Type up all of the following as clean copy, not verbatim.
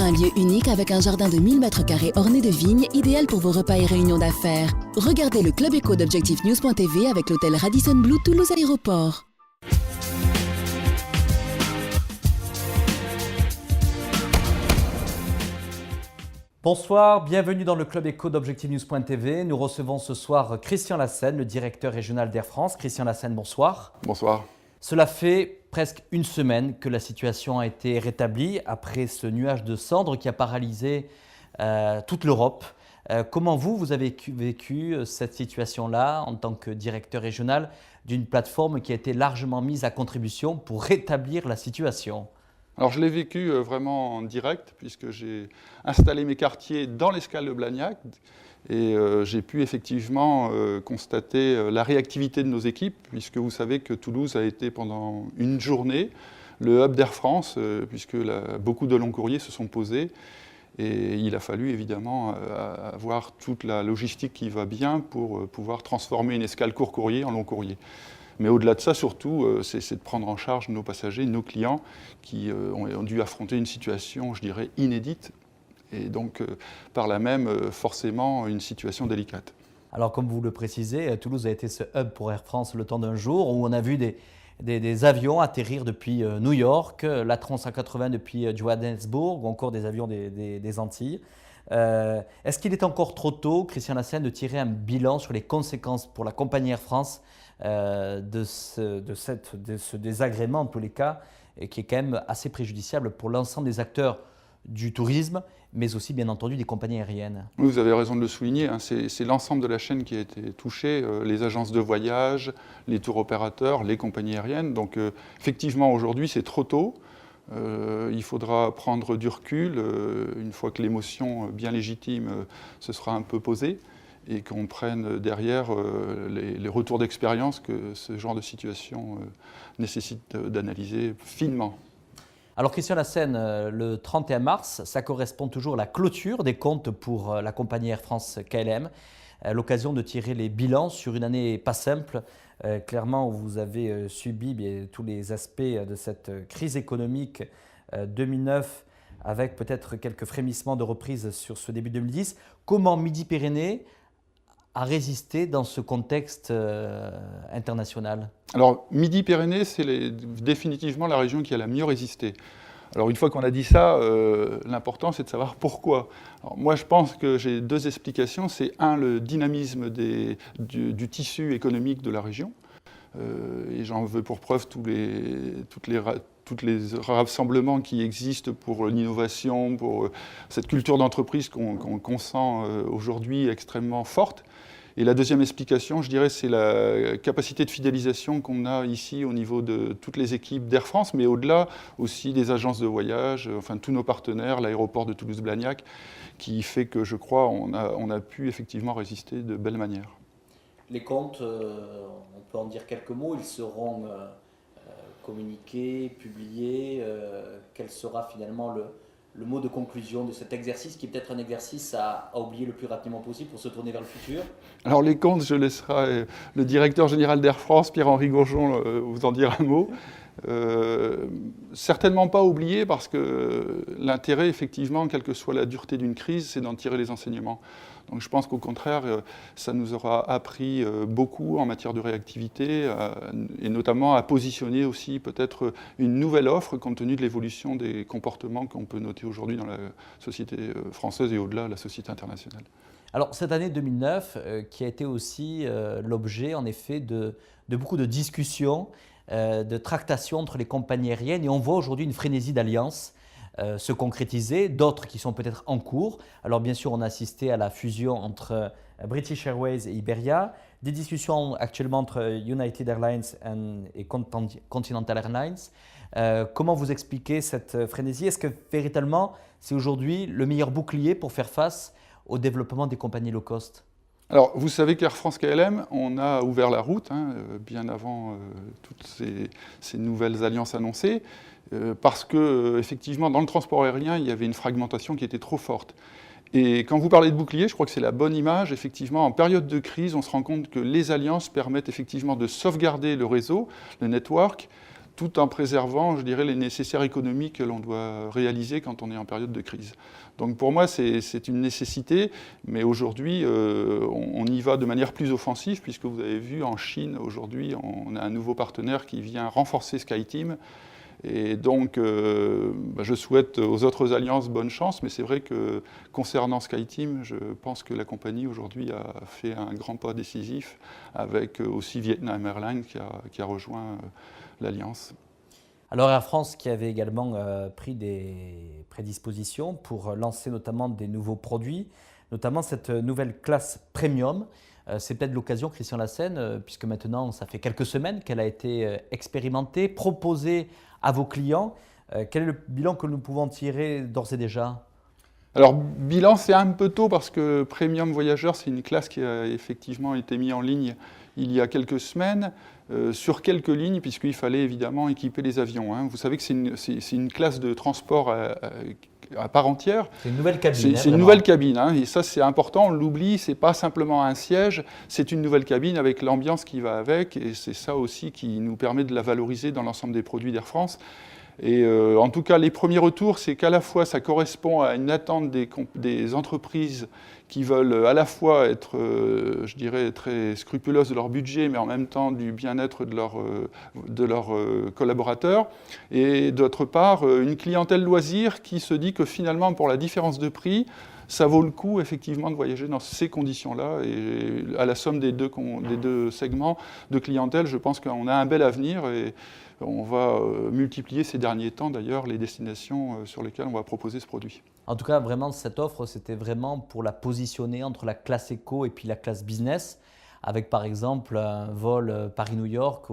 un lieu unique avec un jardin de 1000 m² orné de vignes, idéal pour vos repas et réunions d'affaires. Regardez le Club Éco d'ObjectiveNews.tv avec l'hôtel Radisson Blu Toulouse Aéroport. Bonsoir, bienvenue dans le Club Éco d'ObjectiveNews.tv. Nous recevons ce soir Christian Lassène, le directeur régional d'Air France. Christian Lassène, bonsoir. Bonsoir. Cela fait presque une semaine que la situation a été rétablie après ce nuage de cendres qui a paralysé toute l'Europe. Comment vous avez vécu cette situation-là en tant que directeur régional d'une plateforme qui a été largement mise à contribution pour rétablir la situation ? Alors je l'ai vécu vraiment en direct puisque j'ai installé mes quartiers dans l'escale de Blagnac et j'ai pu effectivement constater la réactivité de nos équipes puisque vous savez que Toulouse a été pendant une journée le hub d'Air France puisque beaucoup de longs courriers se sont posés et il a fallu évidemment avoir toute la logistique qui va bien pour pouvoir transformer une escale court courrier en long courrier. Mais au-delà de ça, surtout, c'est de prendre en charge nos passagers, nos clients qui ont dû affronter une situation, je dirais, inédite et donc par là même forcément une situation délicate. Alors comme vous le précisez, Toulouse a été ce hub pour Air France le temps d'un jour où on a vu des avions atterrir depuis New York, l'A380 depuis Johannesburg ou encore des avions des Antilles. Est-ce qu'il est encore trop tôt, Christian Lassène, de tirer un bilan sur les conséquences pour la compagnie Air France de ce désagrément, en tous les cas, et qui est quand même assez préjudiciable pour l'ensemble des acteurs du tourisme, mais aussi, bien entendu, des compagnies aériennes? Oui, vous avez raison de le souligner, hein, c'est l'ensemble de la chaîne qui a été touchée, les agences de voyage, les tours opérateurs, les compagnies aériennes. Donc, effectivement, aujourd'hui, c'est trop tôt. Il faudra prendre du recul une fois que l'émotion bien légitime se sera un peu posée et qu'on prenne derrière les retours d'expérience que ce genre de situation nécessite d'analyser finement. Alors Christian Lassène, le 31 mars, ça correspond toujours à la clôture des comptes pour la compagnie Air France KLM, l'occasion de tirer les bilans sur une année pas simple. Clairement, vous avez subi tous les aspects de cette crise économique 2009 avec peut-être quelques frémissements de reprise sur ce début 2010. Comment Midi-Pyrénées a résisté dans ce contexte international? Alors, Midi-Pyrénées, c'est définitivement la région qui a la mieux résisté. Alors, une fois qu'on a dit ça, l'important, c'est de savoir pourquoi. Alors, moi, je pense que j'ai deux explications. C'est un, le dynamisme du tissu économique de la région. Et j'en veux pour preuve tous les rassemblements qui existent pour l'innovation, pour cette culture d'entreprise qu'on sent aujourd'hui extrêmement forte. Et la deuxième explication, je dirais, c'est la capacité de fidélisation qu'on a ici au niveau de toutes les équipes d'Air France, mais au-delà aussi des agences de voyage, enfin tous nos partenaires, l'aéroport de Toulouse-Blagnac, qui fait que, je crois, on a pu effectivement résister de belle manière. Les comptes, on peut en dire quelques mots, ils seront communiqués, publiés. Quel sera finalement le mot de conclusion de cet exercice, qui est peut-être un exercice à oublier le plus rapidement possible pour se tourner vers le futur? Alors les comptes, je laisserai le directeur général d'Air France, Pierre-Henri Gourjon, vous en dire un mot. Certainement pas oublié parce que l'intérêt, effectivement, quelle que soit la dureté d'une crise, c'est d'en tirer les enseignements. Donc je pense qu'au contraire, ça nous aura appris beaucoup en matière de réactivité et notamment à positionner aussi peut-être une nouvelle offre compte tenu de l'évolution des comportements qu'on peut noter aujourd'hui dans la société française et au-delà, la société internationale. Alors cette année 2009 qui a été aussi l'objet en effet de beaucoup de discussions, de tractations entre les compagnies aériennes, et on voit aujourd'hui une frénésie d'alliances se concrétiser, d'autres qui sont peut-être en cours. Alors bien sûr, on a assisté à la fusion entre British Airways et Iberia, des discussions actuellement entre United Airlines et Continental Airlines. Comment vous expliquez cette frénésie? Est-ce que véritablement c'est aujourd'hui le meilleur bouclier pour faire face au développement des compagnies low cost? Alors, vous savez qu'Air France KLM, on a ouvert la route, bien avant toutes ces nouvelles alliances annoncées, parce que effectivement, dans le transport aérien, il y avait une fragmentation qui était trop forte. Et quand vous parlez de bouclier, je crois que c'est la bonne image. Effectivement, en période de crise, on se rend compte que les alliances permettent effectivement de sauvegarder le réseau, le network, tout en préservant, je dirais, les nécessaires économies que l'on doit réaliser quand on est en période de crise. Donc pour moi, c'est une nécessité, mais aujourd'hui, on y va de manière plus offensive, puisque vous avez vu, en Chine, aujourd'hui, on a un nouveau partenaire qui vient renforcer SkyTeam. Et donc, je souhaite aux autres alliances bonne chance, mais c'est vrai que concernant SkyTeam, je pense que la compagnie aujourd'hui a fait un grand pas décisif avec aussi Vietnam Airlines qui a rejoint l'alliance. Alors Air France qui avait également pris des prédispositions pour lancer notamment des nouveaux produits, notamment cette nouvelle classe premium. C'est peut-être l'occasion, Christian Lassène, puisque maintenant ça fait quelques semaines qu'elle a été expérimentée, proposée à vos clients. Quel est le bilan que nous pouvons tirer d'ores et déjà ? Alors, bilan, c'est un peu tôt parce que Premium Voyageur, c'est une classe qui a effectivement été mise en ligne il y a quelques semaines, sur quelques lignes, puisqu'il fallait évidemment équiper les avions. Hein. Vous savez que c'est une classe de transport à part entière. C'est une nouvelle cabine. C'est une nouvelle cabine, hein, et ça c'est important, on l'oublie, c'est pas simplement un siège, c'est une nouvelle cabine avec l'ambiance qui va avec, et c'est ça aussi qui nous permet de la valoriser dans l'ensemble des produits d'Air France. Et en tout cas, les premiers retours, c'est qu'à la fois ça correspond à une attente des entreprises qui veulent à la fois être, je dirais, très scrupuleuses de leur budget, mais en même temps du bien-être de leurs collaborateurs. Et d'autre part, une clientèle loisir qui se dit que finalement, pour la différence de prix, ça vaut le coup effectivement de voyager dans ces conditions-là. Et à la somme des deux segments de clientèle, je pense qu'on a un bel avenir. Et on va multiplier ces derniers temps, d'ailleurs, les destinations sur lesquelles on va proposer ce produit. En tout cas, vraiment, cette offre, c'était vraiment pour la positionner entre la classe éco et puis la classe business, avec par exemple un vol Paris-New York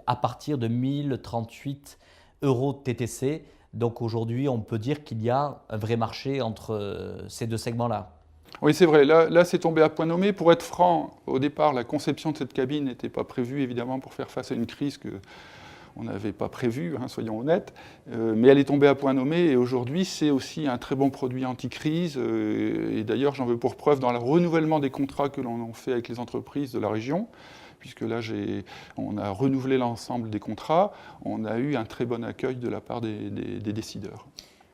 à partir de 1038 € TTC. Donc aujourd'hui, on peut dire qu'il y a un vrai marché entre ces deux segments-là. Oui, c'est vrai. Là, c'est tombé à point nommé. Pour être franc, au départ, la conception de cette cabine n'était pas prévue, évidemment, pour faire face à une crise qu'on n'avait pas prévue, hein, soyons honnêtes. Mais elle est tombée à point nommé. Et aujourd'hui, c'est aussi un très bon produit anti-crise. Et d'ailleurs, j'en veux pour preuve dans le renouvellement des contrats que l'on fait avec les entreprises de la région. Puisque là, on a renouvelé l'ensemble des contrats. On a eu un très bon accueil de la part des décideurs.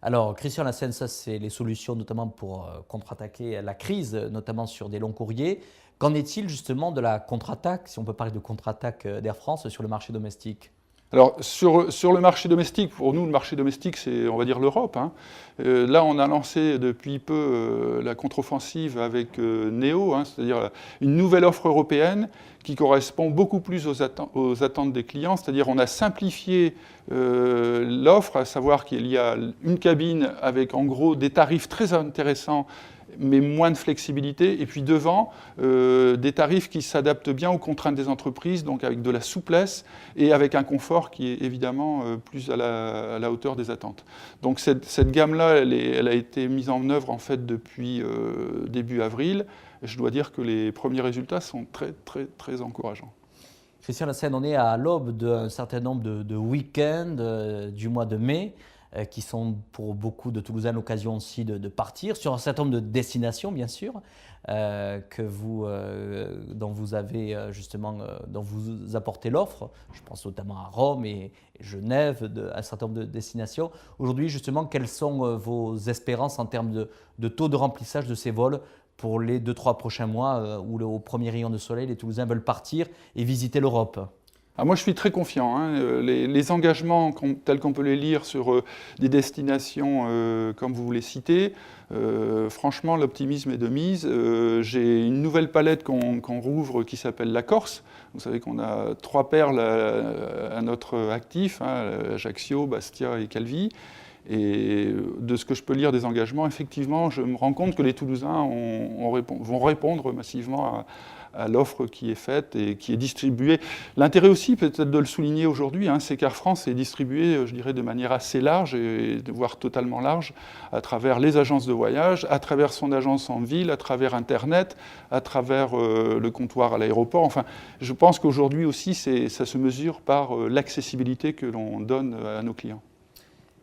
Alors, Christian Lassène, ça, c'est les solutions notamment pour contre-attaquer la crise, notamment sur des longs courriers. Qu'en est-il justement de la contre-attaque, si on peut parler de contre-attaque d'Air France sur le marché domestique ? Alors, sur le marché domestique, pour nous, le marché domestique, c'est, on va dire, l'Europe. Hein. Là, on a lancé depuis peu la contre-offensive avec Neo, hein, c'est-à-dire une nouvelle offre européenne qui correspond beaucoup plus aux attentes des clients. C'est-à-dire on a simplifié l'offre, à savoir qu'il y a une cabine avec, en gros, des tarifs très intéressants, mais moins de flexibilité, et puis devant, des tarifs qui s'adaptent bien aux contraintes des entreprises, donc avec de la souplesse et avec un confort qui est évidemment plus à la hauteur des attentes. Donc cette gamme-là, elle a été mise en œuvre en fait depuis début avril. Je dois dire que les premiers résultats sont très, très, très encourageants. Christian Lassène, on est à l'aube d'un certain nombre de week-ends du mois de mai, qui sont pour beaucoup de Toulousains l'occasion aussi de partir sur un certain nombre de destinations, bien sûr, dont vous apportez l'offre. Je pense notamment à Rome et Genève, un certain nombre de destinations. Aujourd'hui, justement, quelles sont vos espérances en termes de taux de remplissage de ces vols pour les 2-3 prochains mois où au premier rayon de soleil, les Toulousains veulent partir et visiter l'Europe ? Moi, je suis très confiant. Hein. Les engagements tels qu'on peut les lire sur des destinations comme vous les citez, franchement, l'optimisme est de mise. J'ai une nouvelle palette qu'on rouvre qui s'appelle la Corse. Vous savez qu'on a 3 perles à notre actif, hein, Ajaccio, Bastia et Calvi. Et de ce que je peux lire des engagements, effectivement, je me rends compte que les Toulousains vont répondre massivement à l'offre qui est faite et qui est distribuée. L'intérêt aussi, peut-être de le souligner aujourd'hui, hein, c'est qu'Air France est distribué, je dirais, de manière assez large, voire totalement large, à travers les agences de voyage, à travers son agence en ville, à travers Internet, à travers le comptoir à l'aéroport. Enfin, je pense qu'aujourd'hui aussi, ça se mesure par l'accessibilité que l'on donne à nos clients.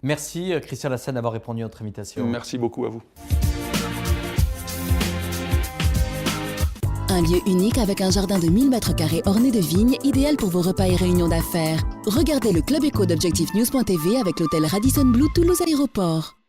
Merci Christian Lassène d'avoir répondu à notre invitation. Merci beaucoup à vous. Un lieu unique avec un jardin de 1000 m² orné de vignes, idéal pour vos repas et réunions d'affaires. Regardez le Club Éco d'Objectif News.tv avec l'hôtel Radisson Blu Toulouse Aéroport.